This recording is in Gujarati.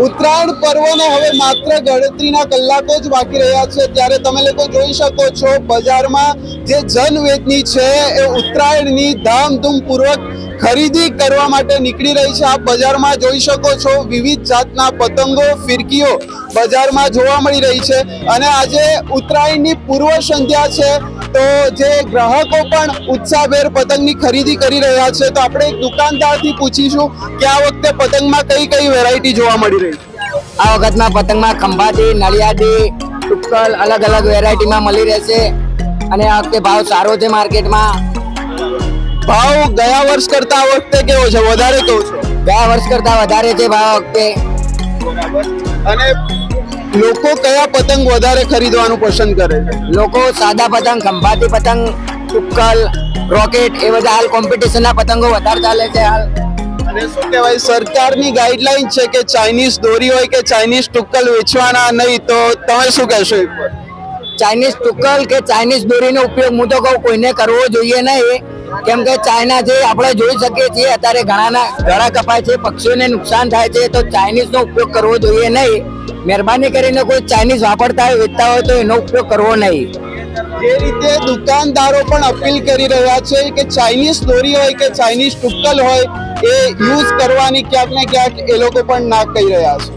ઉત્તરાયણ પર્વને હવે માત્ર ગણતરીના કલાકો જ બાકી રહ્યા છે ત્યારે તમે લોકો જોઈ શકો છો બજારમાં જે જનવેદની છે એ ઉત્તરાયણની ધામધૂમપૂર્વક ખરીદી કરવા માટે નીકળી રહી છે। આપ બજારમાં જોઈ શકો છો વિવિધ જાતના પતંગો ફિરકીઓ બજારમાં જોવા મળી રહી છે અને આજે ઉત્તરાયણની પૂર્વ સંધ્યા છે તો જે ગ્રાહકો પણ ઉત્સાહભેર પતંગની ખરીદી કરી રહ્યા છે। તો આપણે એક દુકાનદારથી પૂછીશું કે આ વખતે પતંગમાં કઈ કઈ વેરાયટી જોવા મળી રહી છે। આ વખતમાં પતંગમાં ખંભાતી નળિયાદી ટુક્કલ અલગ અલગ વેરાયટીમાં મળી રહેશે અને આ વખતે ભાવ સારો છે માર્કેટમાં। ભાવ ગયા વર્ષ કરતા આ વખતે કેવો છે, વધારે કેવો છે? ગયા વર્ષ કરતા વધારે છે ભાવ આ વખતે। અને લોકો કયા પતંગ વધારે ખરીદવાનું પસંદ કરે છે? લોકો સાદા પતંગ ખંભાતી પતંગ ટુક્કલ રોકેટ એ બધા હાલ કોમ્પિટિશનના પતંગો વધારે ચાલે છે હાલ। અને શું કહેવાય, સરકારની ગાઈડલાઈન છે કે ચાઇનીઝ દોરી હોય કે ચાઇનીઝ ટુક્કલ વેચવાના નહીં, તો તમે શું કહેશો? ચાઇનીઝ ટુક્કલ કે ચાઇનીઝ દોરીનો ઉપયોગ હું તો કહું કોઈને કરવો જોઈએ નહીં, કેમ કે ચાઇના જે આપણે જોઈ શકીએ છીએ અત્યારે ઘણા કપાય છે, પક્ષીઓને નુકસાન થાય છે, તો ચાઇનીઝનો ઉપયોગ કરવો જોઈએ નહીં। મહેરબાની કરીને કોઈ ચાઇનીઝ વાપરતા હોય વેચતા હોય તો એનો ઉપયોગ કરવો નહીં। જે રીતે દુકાનદારો પણ અપીલ કરી રહ્યા છે કે ચાઇનીઝ દોરી હોય કે ચાઇનીઝ ટુક્કલ હોય એ યુઝ કરવાની ક્યાંક ને ક્યાંક એ લોકો પણ ના કહી રહ્યા છે।